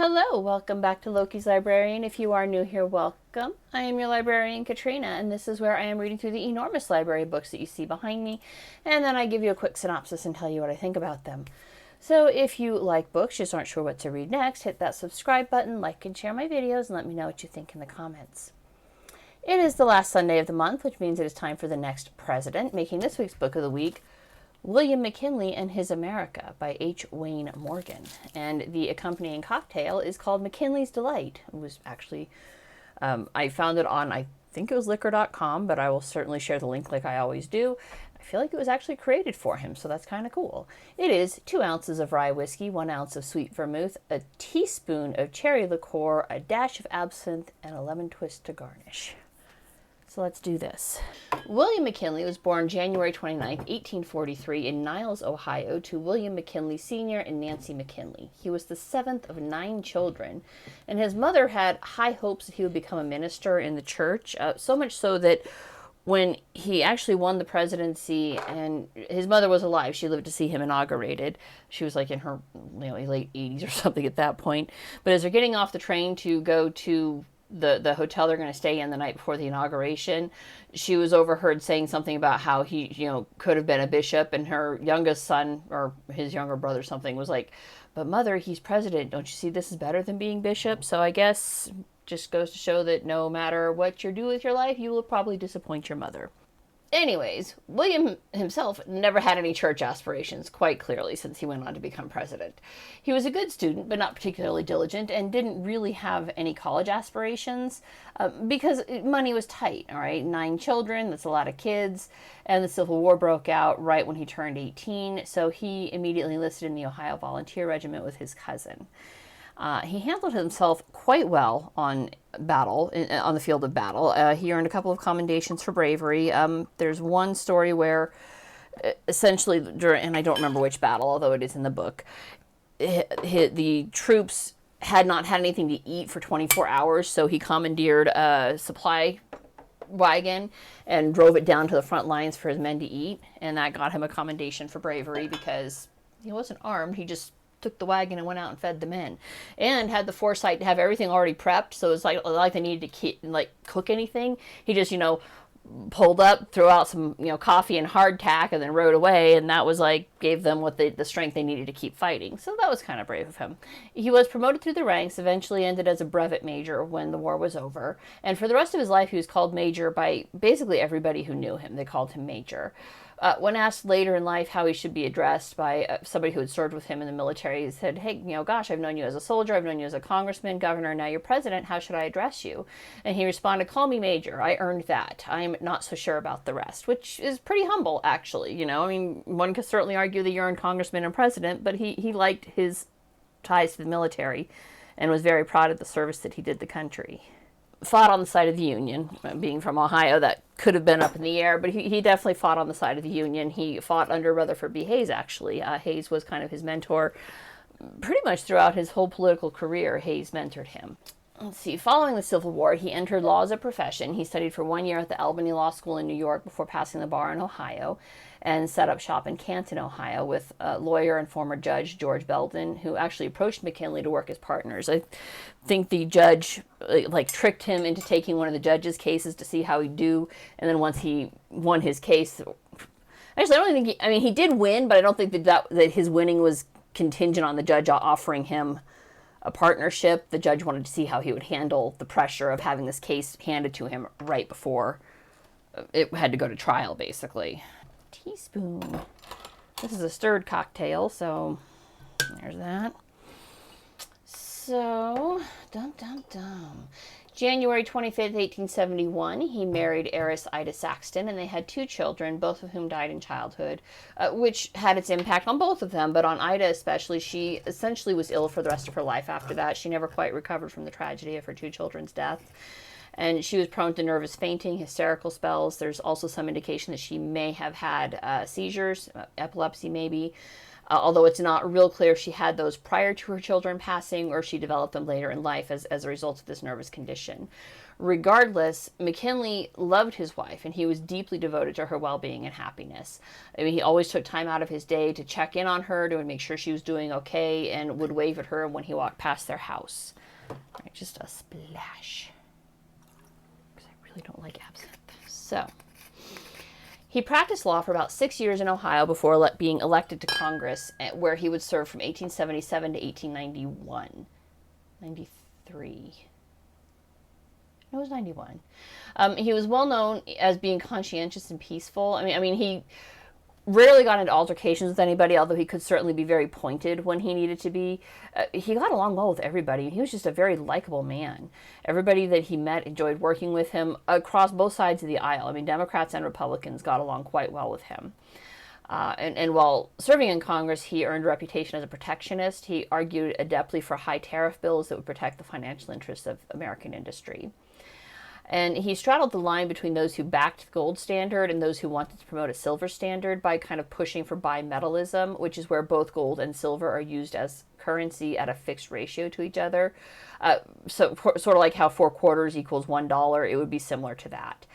Hello, welcome back to Loki's Librarian. If you are new here, welcome. I am your librarian, Katrina, and this is where I am reading through the enormous library of books that you see behind me, and then I give you a quick synopsis and tell you what I think about them. So if you like books, just aren't sure what to read next, hit that subscribe button, like and share my videos, and let me know what you think in the comments. It is the last Sunday of the month, which means it is time for the next president, making this week's book of the week William McKinley and His America by H. Wayne Morgan. And the accompanying cocktail is called McKinley's Delight. It was actually, I found it on, I think it was liqueur.com, but I will certainly share the link like I always do. I feel like it was actually created for him, so that's kind of cool. It is 2 ounces of rye whiskey, 1 ounce of sweet vermouth, a teaspoon of cherry liqueur, a dash of absinthe, and a lemon twist to garnish. So let's do this. William McKinley was born January 29, 1843 in Niles, Ohio, to William McKinley Sr. and Nancy McKinley. He was the 7th of 9 children, and his mother had high hopes that he would become a minister in the church, so much so that when he actually won the presidency, and his mother was alive, she lived to see him inaugurated. She was like in her late 80s or something at that point. But as they're getting off the train to go to the hotel they're going to stay in the night before the inauguration, she was overheard saying something about how he, could have been a bishop, and her youngest son, or his younger brother something, was like, but mother, he's president. Don't you see this is better than being bishop? So I guess just goes to show that no matter what you do with your life, you will probably disappoint your mother. Anyways, William himself never had any church aspirations, quite clearly, since he went on to become president. He was a good student, but not particularly diligent, and didn't really have any college aspirations because money was tight, all right? 9 children, that's a lot of kids, and the Civil War broke out right when he turned 18, so he immediately enlisted in the Ohio Volunteer Regiment with his cousin. He handled himself quite well on the field of battle. He earned a couple of commendations for bravery. There's one story where, essentially, and I don't remember which battle, although it is in the book, the troops had not had anything to eat for 24 hours, so he commandeered a supply wagon and drove it down to the front lines for his men to eat, and that got him a commendation for bravery because he wasn't armed. He just took the wagon and went out and fed the men, and had the foresight to have everything already prepped. So it's like they needed to cook anything. He just pulled up, threw out some coffee and hardtack, and then rode away. And that was gave them the strength they needed to keep fighting. So that was kind of brave of him. He was promoted through the ranks, eventually ended as a brevet major when the war was over. And for the rest of his life, he was called Major by basically everybody who knew him. They called him Major. When asked later in life how he should be addressed by somebody who had served with him in the military, he said, hey, gosh, I've known you as a soldier, I've known you as a congressman, governor, now you're president, how should I address you? And he responded, call me Major, I earned that. I'm not so sure about the rest, which is pretty humble, actually. One could certainly argue that you earned congressman and president, but he liked his ties to the military and was very proud of the service that he did the country. Fought on the side of the Union. Being from Ohio, that could have been up in the air, but he definitely fought on the side of the Union. He fought under Rutherford B. Hayes, actually. Hayes was kind of his mentor pretty much throughout his whole political career. Hayes mentored him. Let's see, following the Civil War, he entered law as a profession. He studied for 1 year at the Albany Law School in New York before passing the bar in Ohio, and set up shop in Canton, Ohio, with lawyer and former judge George Belden, who actually approached McKinley to work as partners. I think the judge tricked him into taking one of the judge's cases to see how he'd do, and then once he won his case, actually I don't think he did win, but I don't think that his winning was contingent on the judge offering him a partnership. The judge wanted to see how he would handle the pressure of having this case handed to him right before it had to go to trial, basically. Teaspoon. This is a stirred cocktail, so there's that. So, January 25th, 1871, he married heiress Ida Saxton, and they had 2 children, both of whom died in childhood, which had its impact on both of them, but on Ida especially. She essentially was ill for the rest of her life after that. She never quite recovered from the tragedy of her 2 children's death. And she was prone to nervous fainting, hysterical spells. There's also some indication that she may have had seizures, epilepsy maybe. although it's not real clear if she had those prior to her children passing or she developed them later in life as a result of this nervous condition. Regardless, McKinley loved his wife, and he was deeply devoted to her well-being and happiness. I mean, he always took time out of his day to check in on her, to make sure she was doing okay, and would wave at her when he walked past their house. All right, just a splash, because I really don't like absinthe. So, he practiced law for about 6 years in Ohio before being elected to Congress, where he would serve from 1877 to 1891. 93. No, it was 91. He was well known as being conscientious and peaceful. I mean, he rarely got into altercations with anybody, although he could certainly be very pointed when he needed to be. He got along well with everybody. He was just a very likable man. Everybody that he met enjoyed working with him across both sides of the aisle. I mean, Democrats and Republicans got along quite well with him. And while serving in Congress, he earned a reputation as a protectionist. He argued adeptly for high tariff bills that would protect the financial interests of American industry. And he straddled the line between those who backed the gold standard and those who wanted to promote a silver standard by kind of pushing for bimetallism, which is where both gold and silver are used as currency at a fixed ratio to each other. So sort of like how 4 quarters equals $1, it would be similar to that.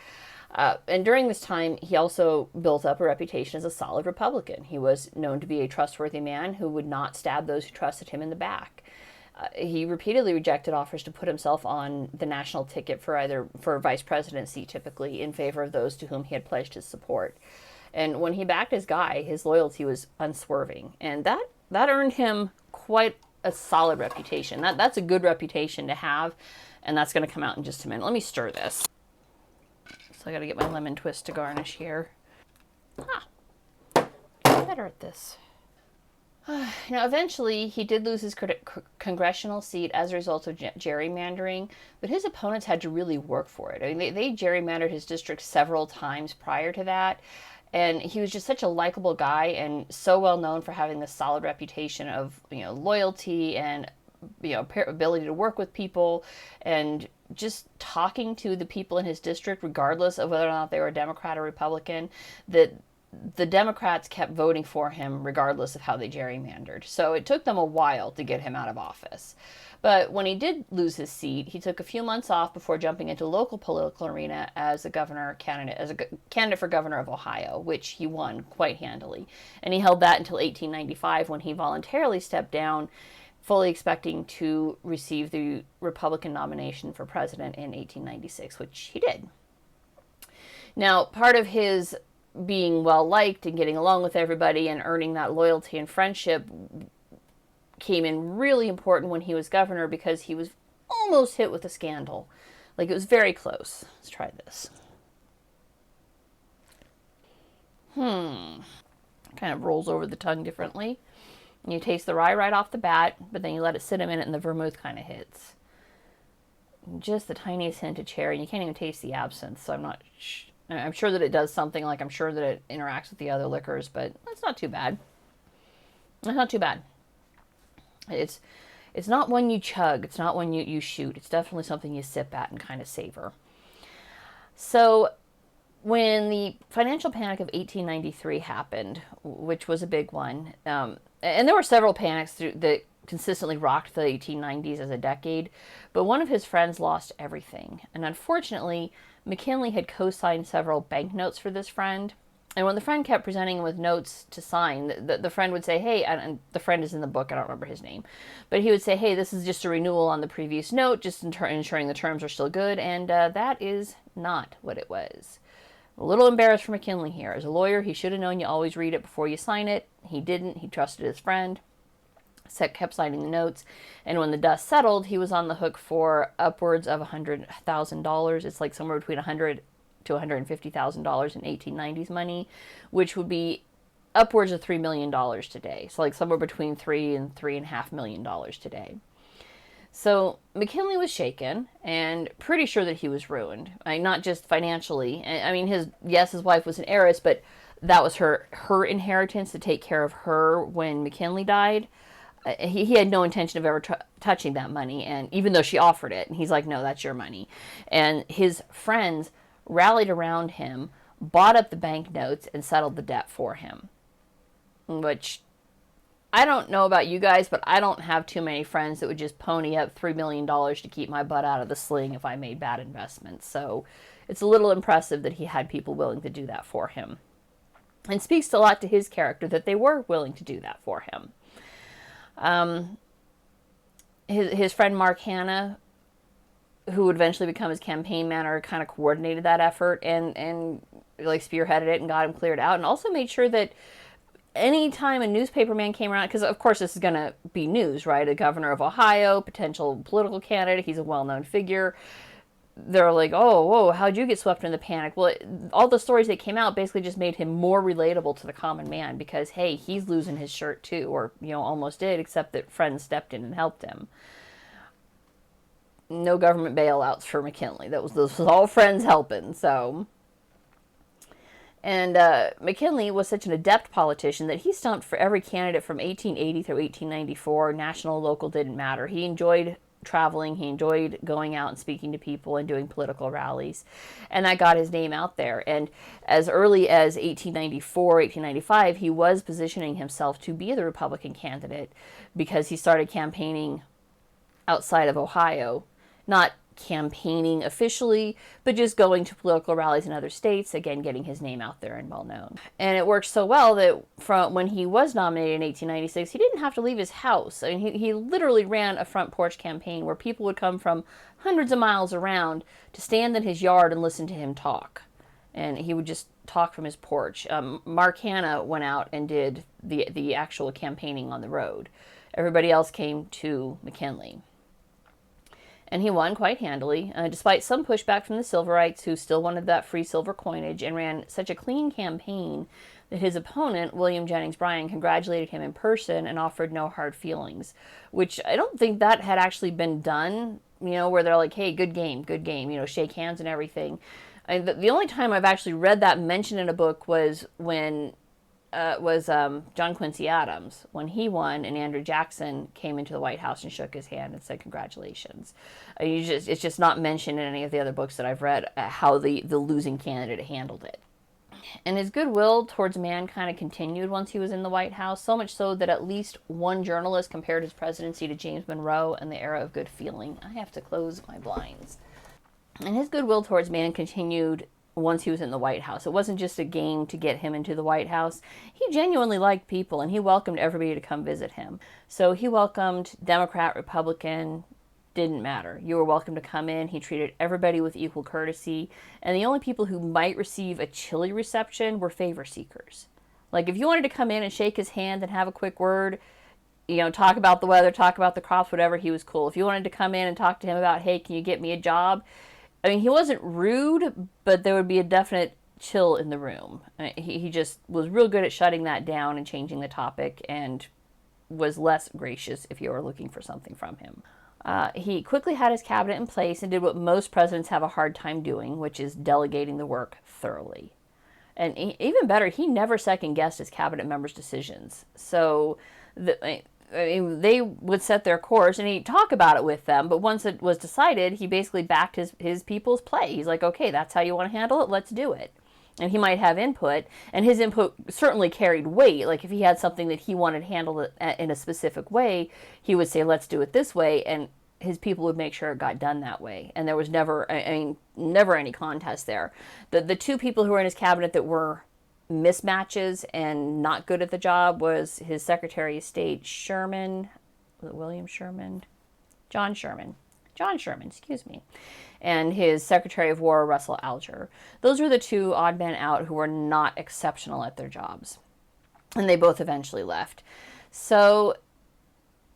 And during this time, he also built up a reputation as a solid Republican. He was known to be a trustworthy man who would not stab those who trusted him in the back. He repeatedly rejected offers to put himself on the national ticket for vice presidency, typically in favor of those to whom he had pledged his support. And when he backed his guy, his loyalty was unswerving, and that earned him quite a solid reputation. That's a good reputation to have, and that's going to come out in just a minute. Let me stir this. So I got to get my lemon twist to garnish here. Get better at this. Now, eventually, he did lose his congressional seat as a result of gerrymandering, but his opponents had to really work for it. I mean, they gerrymandered his district several times prior to that, and he was just such a likable guy and so well known for having this solid reputation of, loyalty and, ability to work with people and just talking to the people in his district, regardless of whether or not they were Democrat or Republican, that the Democrats kept voting for him regardless of how they gerrymandered. So it took them a while to get him out of office. But when he did lose his seat, he took a few months off before jumping into local political arena as a candidate for governor of Ohio, which he won quite handily. And he held that until 1895, when he voluntarily stepped down, fully expecting to receive the Republican nomination for president in 1896, which he did. Now, part of his being well-liked and getting along with everybody and earning that loyalty and friendship came in really important when he was governor, because he was almost hit with a scandal. Like, it was very close. Let's try this. Kind of rolls over the tongue differently. And you taste the rye right off the bat, but then you let it sit a minute and the vermouth kind of hits. Just the tiniest hint of cherry. You can't even taste the absinthe, so I'm sure that it does something, like I'm sure that it interacts with the other liquors, but it's not too bad. It's not too bad. It's not one you chug. It's not one you shoot. It's definitely something you sip at and kind of savor. So when the financial panic of 1893 happened, which was a big one, and there were several panics that consistently rocked the 1890s as a decade, but one of his friends lost everything. And unfortunately, McKinley had co-signed several banknotes for this friend. And when the friend kept presenting him with notes to sign, the friend would say, hey, and the friend is in the book, I don't remember his name, but he would say, hey, this is just a renewal on the previous note, just ensuring the terms are still good. And that is not what it was. A little embarrassed for McKinley here. As a lawyer, he should have known you always read it before you sign it. He didn't. He trusted his friend. Kept signing the notes, and when the dust settled, he was on the hook for upwards of $100,000. It's like somewhere between $100,000 to $150,000 in 1890s money, which would be upwards of $3 million today. So like somewhere between $3 and $3.5 million today. So McKinley was shaken and pretty sure that he was ruined. Not just financially. I mean, his wife was an heiress, but that was her inheritance to take care of her when McKinley died. He had no intention of ever touching that money, and even though she offered it, and he's like, no, that's your money. And his friends rallied around him, bought up the banknotes, and settled the debt for him, which I don't know about you guys, but I don't have too many friends that would just pony up $3 million to keep my butt out of the sling if I made bad investments. So it's a little impressive that he had people willing to do that for him. And speaks a lot to his character that they were willing to do that for him. His friend Mark Hanna, who would eventually become his campaign manager, kind of coordinated that effort and like spearheaded it and got him cleared out, and also made sure that anytime a newspaper man came around, because of course this is going to be news, right? A governor of Ohio, potential political candidate, he's a well-known figure. They're like, oh, whoa, how'd you get swept in the panic? Well, all the stories that came out basically just made him more relatable to the common man because, hey, he's losing his shirt too, or, almost did, except that friends stepped in and helped him. No government bailouts for McKinley. This was all friends helping, so. And McKinley was such an adept politician that he stumped for every candidate from 1880 through 1894. National, local, didn't matter. He enjoyed traveling. He enjoyed going out and speaking to people and doing political rallies. And that got his name out there. And as early as 1894, 1895, he was positioning himself to be the Republican candidate because he started campaigning outside of Ohio. Not campaigning officially, but just going to political rallies in other states, again, getting his name out there and well known. And it worked so well that from when he was nominated in 1896, he didn't have to leave his house. I mean, he literally ran a front porch campaign where people would come from hundreds of miles around to stand in his yard and listen to him talk. And he would just talk from his porch. Mark Hanna went out and did the actual campaigning on the road. Everybody else came to McKinley. And he won quite handily, despite some pushback from the Silverites, who still wanted that free silver coinage, and ran such a clean campaign that his opponent, William Jennings Bryan, congratulated him in person and offered no hard feelings, which I don't think that had actually been done, where they're like, hey, good game, shake hands and everything. The only time I've actually read that mentioned in a book was when John Quincy Adams, when he won and Andrew Jackson came into the White House and shook his hand and said congratulations. It's just not mentioned in any of the other books that I've read how the losing candidate handled it. And his goodwill towards man kind of continued once he was in the White House, so much so that at least one journalist compared his presidency to James Monroe and the era of good feeling. I have to close my blinds. And his goodwill towards man continued once he was in the White House. It wasn't just a game to get him into the White House. He genuinely liked people, and he welcomed everybody to come visit him. So he welcomed Democrat, Republican, didn't matter. You were welcome to come in. He treated everybody with equal courtesy. And the only people who might receive a chilly reception were favor seekers. Like, if you wanted to come in and shake his hand and have a quick word, talk about the weather, talk about the crops, whatever, he was cool. If you wanted to come in and talk to him about, hey, can you get me a job? I mean, he wasn't rude, but there would be a definite chill in the room. He just was real good at shutting that down and changing the topic, and was less gracious if you were looking for something from him. He quickly had his cabinet in place and did what most presidents have a hard time doing, which is delegating the work thoroughly. And even better, he never second-guessed his cabinet members' decisions. So they would set their course, and he'd talk about it with them, but once it was decided, he basically backed his people's play. He's like, okay, that's how you want to handle it, let's do it. And he might have input, and his input certainly carried weight. Like, if he had something that he wanted handled in a specific way, he would say, let's do it this way, and his people would make sure it got done that way. And there was never any contest there. The two people who were in his cabinet that were mismatches and not good at the job was his Secretary of State Sherman, was it William Sherman? John Sherman, excuse me, and his Secretary of War Russell Alger. Those were the two odd men out who were not exceptional at their jobs, and they both eventually left. So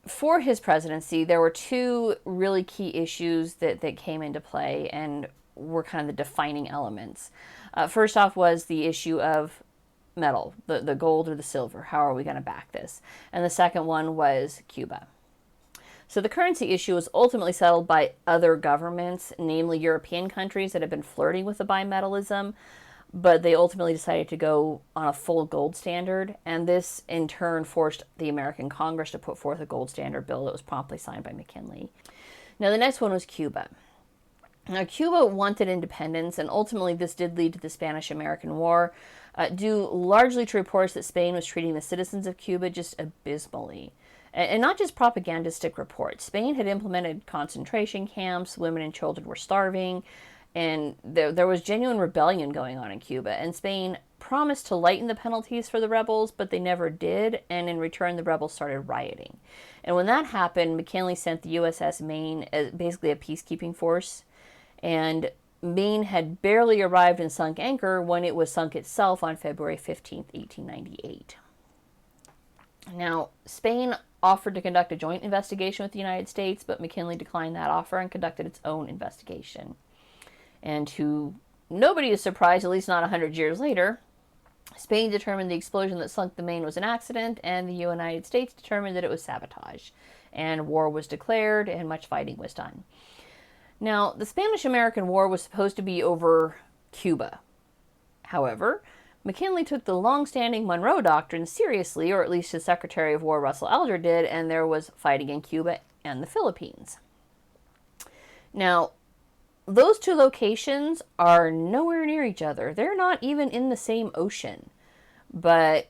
for his presidency, there were two really key issues that came into play and were kind of the defining elements. First off was the issue of metal, the gold or the silver. How are we going to back this? And the second one was Cuba. So the currency issue was ultimately settled by other governments, namely European countries that had been flirting with the bimetallism, but they ultimately decided to go on a full gold standard, and this in turn forced the American Congress to put forth a gold standard bill that was promptly signed by McKinley. Now the next one was Cuba. Now, Cuba wanted independence, and ultimately this did lead to the Spanish-American War, due largely to reports that Spain was treating the citizens of Cuba just abysmally. And not just propagandistic reports. Spain had implemented concentration camps, women and children were starving, and there was genuine rebellion going on in Cuba. And Spain promised to lighten the penalties for the rebels, but they never did, and in return the rebels started rioting. And when that happened, McKinley sent the USS Maine as basically a peacekeeping force, and Maine had barely arrived and sunk anchor when it was sunk itself on February 15th, 1898. Now, Spain offered to conduct a joint investigation with the United States, but McKinley declined that offer and conducted its own investigation. And to nobody is surprised, at least not 100 years later, Spain determined the explosion that sunk the Maine was an accident, and the United States determined that it was sabotage. And war was declared, and much fighting was done. Now, the Spanish-American War was supposed to be over Cuba. However, McKinley took the long-standing Monroe Doctrine seriously, or at least his Secretary of War Russell Alger did, and there was fighting in Cuba and the Philippines. Now, those two locations are nowhere near each other. They're not even in the same ocean. But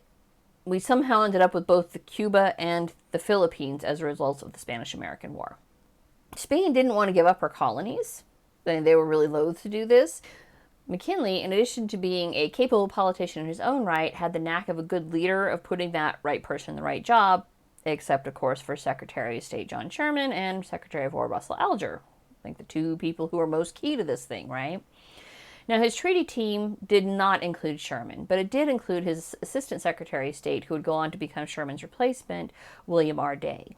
we somehow ended up with both the Cuba and the Philippines as a result of the Spanish-American War. Spain didn't want to give up her colonies. They were really loath to do this. McKinley, in addition to being a capable politician in his own right, had the knack of a good leader of putting that right person in the right job, except, of course, for Secretary of State John Sherman and Secretary of War Russell Alger. I think the two people who are most key to this thing, right? Now, his treaty team did not include Sherman, but it did include his Assistant Secretary of State, who would go on to become Sherman's replacement, William R. Day.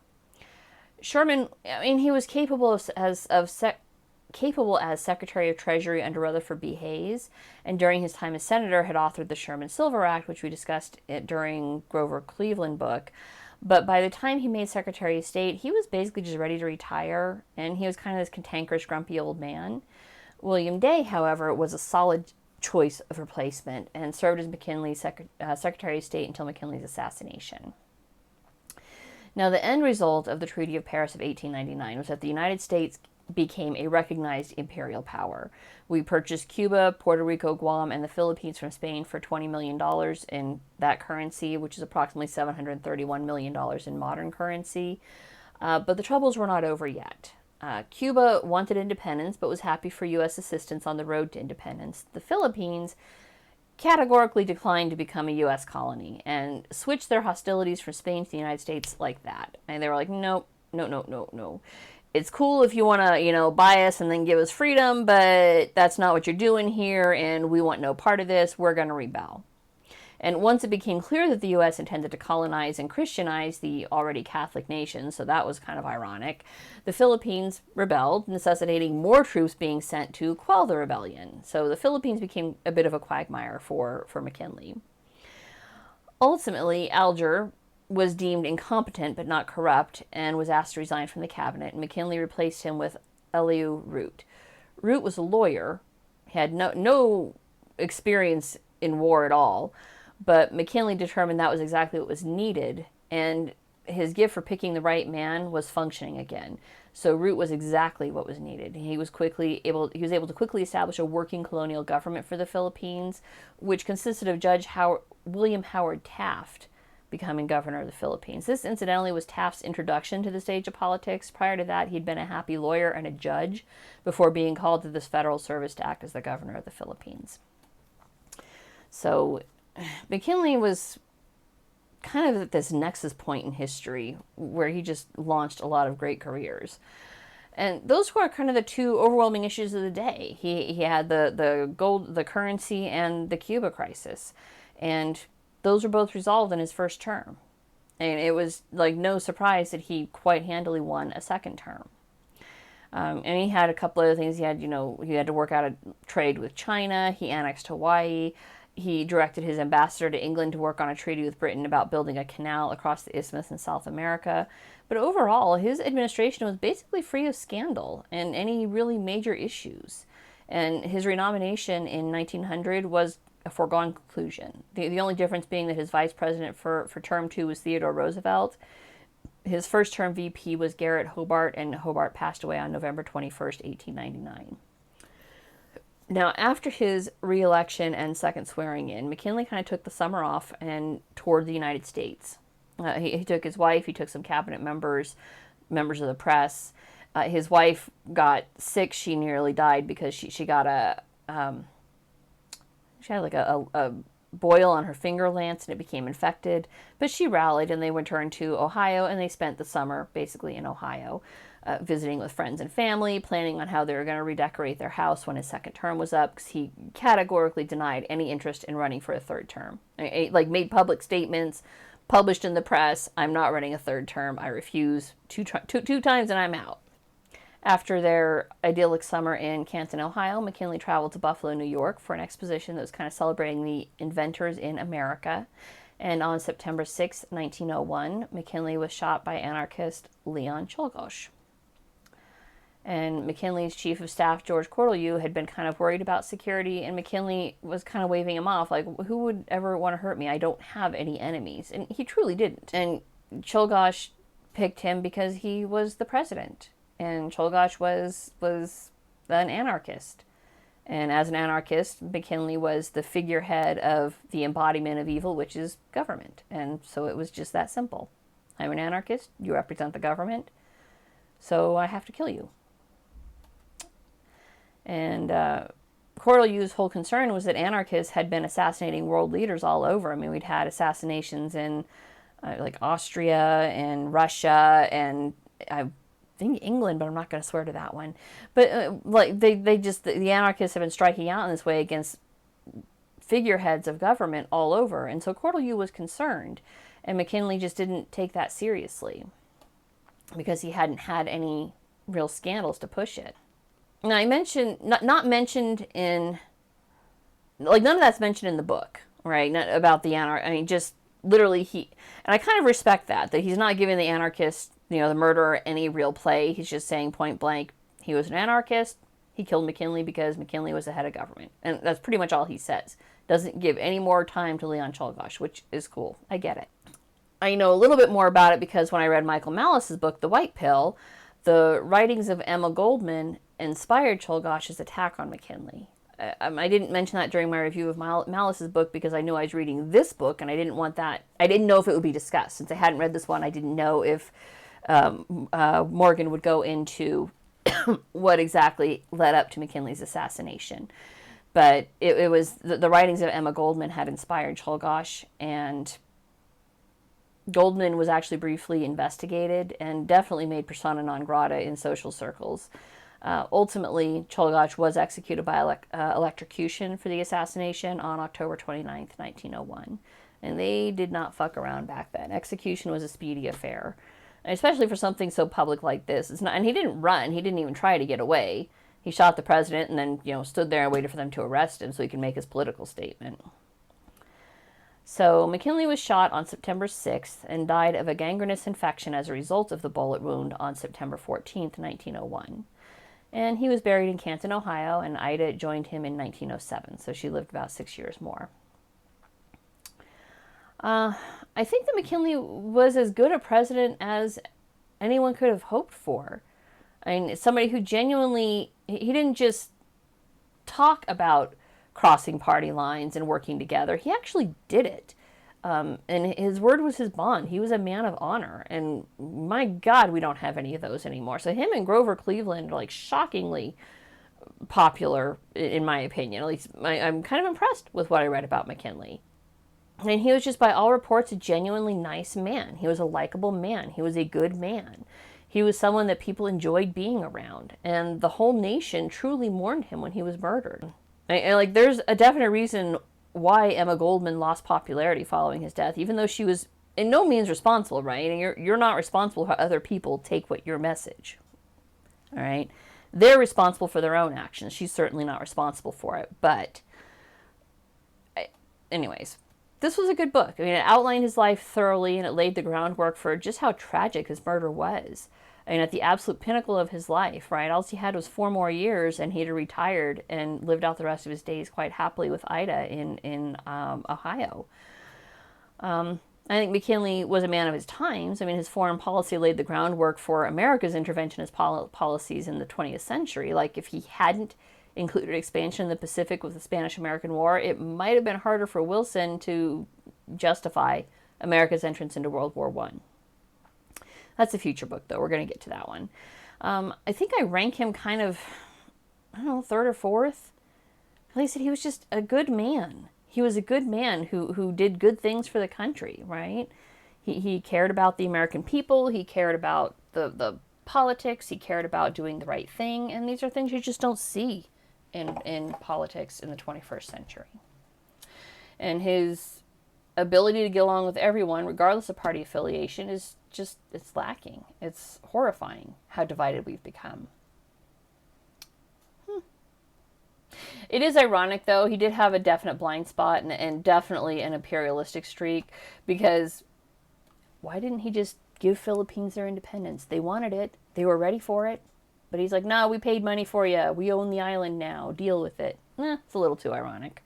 Sherman, he was capable as Secretary of Treasury under Rutherford B. Hayes, and during his time as Senator had authored the Sherman-Silver Act, which we discussed during Grover Cleveland book. But by the time he made Secretary of State, he was basically just ready to retire, and he was kind of this cantankerous, grumpy old man. William Day, however, was a solid choice of replacement and served as McKinley's Secretary of State until McKinley's assassination. Now, the end result of the Treaty of Paris of 1899 was that the United States became a recognized imperial power. We purchased Cuba, Puerto Rico, Guam, and the Philippines from Spain for $20 million in that currency, which is approximately $731 million in modern currency. But the troubles were not over yet. Cuba wanted independence, but was happy for U.S. assistance on the road to independence. The Philippines categorically declined to become a U.S. colony and switched their hostilities from Spain to the United States like that. And they were like, no. It's cool if you want to, buy us and then give us freedom, but that's not what you're doing here, and we want no part of this. We're going to rebel. And once it became clear that the U.S. intended to colonize and Christianize the already Catholic nation, so that was kind of ironic, the Philippines rebelled, necessitating more troops being sent to quell the rebellion. So the Philippines became a bit of a quagmire for McKinley. Ultimately, Alger was deemed incompetent but not corrupt and was asked to resign from the cabinet, and McKinley replaced him with Elihu Root. Root was a lawyer, had no experience in war at all, but McKinley determined that was exactly what was needed, and his gift for picking the right man was functioning again. So Root was exactly what was needed. He was able to quickly establish a working colonial government for the Philippines, which consisted of Judge William Howard Taft becoming governor of the Philippines. This, incidentally, was Taft's introduction to the stage of politics. Prior to that, he'd been a happy lawyer and a judge before being called to this federal service to act as the governor of the Philippines. So McKinley was kind of at this nexus point in history where he just launched a lot of great careers. And those were kind of the two overwhelming issues of the day. He had the currency, and the Cuba crisis. And those were both resolved in his first term. And it was like no surprise that he quite handily won a second term. And he had a couple other things. He had to work out a trade with China. He annexed Hawaii. He directed his ambassador to England to work on a treaty with Britain about building a canal across the isthmus in South America. But overall, his administration was basically free of scandal and any really major issues. And his renomination in 1900 was a foregone conclusion. The only difference being that his vice president for term 2 was Theodore Roosevelt. His first term VP was Garrett Hobart, and Hobart passed away on November 21st, 1899. Now, after his re-election and second swearing in, McKinley kind of took the summer off and toured the United States. He took his wife, he took some cabinet members, members of the press. His wife got sick. She nearly died because she got she had like a boil on her finger lance and it became infected. But she rallied and they returned to Ohio and they spent the summer basically in Ohio, visiting with friends and family, planning on how they were going to redecorate their house when his second term was up, because he categorically denied any interest in running for a third term. Like, made public statements, published in the press, "I'm not running a third term. I refuse two times and I'm out." After their idyllic summer in Canton, Ohio, McKinley traveled to Buffalo, New York for an exposition that was kind of celebrating the inventors in America. And on September 6, 1901, McKinley was shot by anarchist Leon Czolgosz. And McKinley's chief of staff, George Cortelyou, had been kind of worried about security, and McKinley was kind of waving him off, like, who would ever want to hurt me? I don't have any enemies. And he truly didn't. And Czolgosz picked him because he was the president. And Czolgosz was an anarchist. And as an anarchist, McKinley was the figurehead of the embodiment of evil, which is government. And so it was just that simple. I'm an anarchist, you represent the government, so I have to kill you. And Cortelyou's whole concern was that anarchists had been assassinating world leaders all over. I mean, we'd had assassinations in like Austria and Russia and I think England, but I'm not going to swear to that one. But like they just, the anarchists have been striking out in this way against figureheads of government all over. And so Cortelyou was concerned, and McKinley just didn't take that seriously because he hadn't had any real scandals to push it. Now, I mentioned, not mentioned in, like, none of that's mentioned in the book, right? Not about the I mean, just literally and I kind of respect that he's not giving the anarchist, the murderer, any real play. He's just saying point blank, he was an anarchist, he killed McKinley because McKinley was the head of government. And that's pretty much all he says. Doesn't give any more time to Leon Czolgosz, which is cool. I get it. I know a little bit more about it because when I read Michael Malice's book, The White Pill, the writings of Emma Goldman inspired Czolgosz's attack on McKinley. I didn't mention that during my review of Malice's book because I knew I was reading this book and I didn't know if it would be discussed. Since I hadn't read this one, I didn't know if Morgan would go into what exactly led up to McKinley's assassination. But it was the writings of Emma Goldman had inspired Czolgosz, and Goldman was actually briefly investigated and definitely made persona non grata in social circles. Ultimately, Czolgosz was executed by electrocution for the assassination on October 29th, 1901. And they did not fuck around back then. Execution was a speedy affair, especially for something so public like this. And he didn't run. He didn't even try to get away. He shot the president and then, stood there and waited for them to arrest him so he could make his political statement. So McKinley was shot on September 6th and died of a gangrenous infection as a result of the bullet wound on September 14th, 1901. And he was buried in Canton, Ohio, and Ida joined him in 1907, so she lived about 6 years more. I think that McKinley was as good a president as anyone could have hoped for. I mean, somebody who genuinely, he didn't just talk about crossing party lines and working together. He actually did it. And his word was his bond. He was a man of honor. And my God, we don't have any of those anymore. So him and Grover Cleveland are like shockingly popular, in my opinion. At least I'm kind of impressed with what I read about McKinley. And he was just, by all reports, a genuinely nice man. He was a likable man. He was a good man. He was someone that people enjoyed being around. And the whole nation truly mourned him when he was murdered. And there's a definite reason why Emma Goldman lost popularity following his death, even though she was in no means responsible, right? And you're not responsible for how other people take your message, all right? They're responsible for their own actions. She's certainly not responsible for it. But anyways, this was a good book. I mean, it outlined his life thoroughly, and it laid the groundwork for just how tragic his murder was. I mean, at the absolute pinnacle of his life, right? All he had was 4 more years, and he'd retired and lived out the rest of his days quite happily with Ida in Ohio. I think McKinley was a man of his times. I mean, his foreign policy laid the groundwork for America's interventionist policies in the 20th century. Like, if he hadn't included expansion in the Pacific with the Spanish-American War, it might have been harder for Wilson to justify America's entrance into World War I. That's a future book, though. We're going to get to that one. I think I rank him kind of, I don't know, third or fourth. Like I said, he was just a good man. He was a good man who did good things for the country, right? He cared about the American people. He cared about the politics. He cared about doing the right thing. And these are things you just don't see in politics in the 21st century. And his ability to get along with everyone, regardless of party affiliation, is just, it's lacking. It's horrifying how divided we've become. It is ironic, though. He did have a definite blind spot and definitely an imperialistic streak, because why didn't he just give Philippines their independence? They wanted it. They were ready for it. But he's like, no, we paid money for you. We own the island now. Deal with it. It's a little too ironic.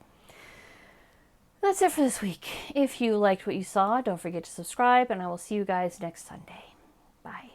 That's it for this week. If you liked what you saw, don't forget to subscribe, and I will see you guys next Sunday. Bye.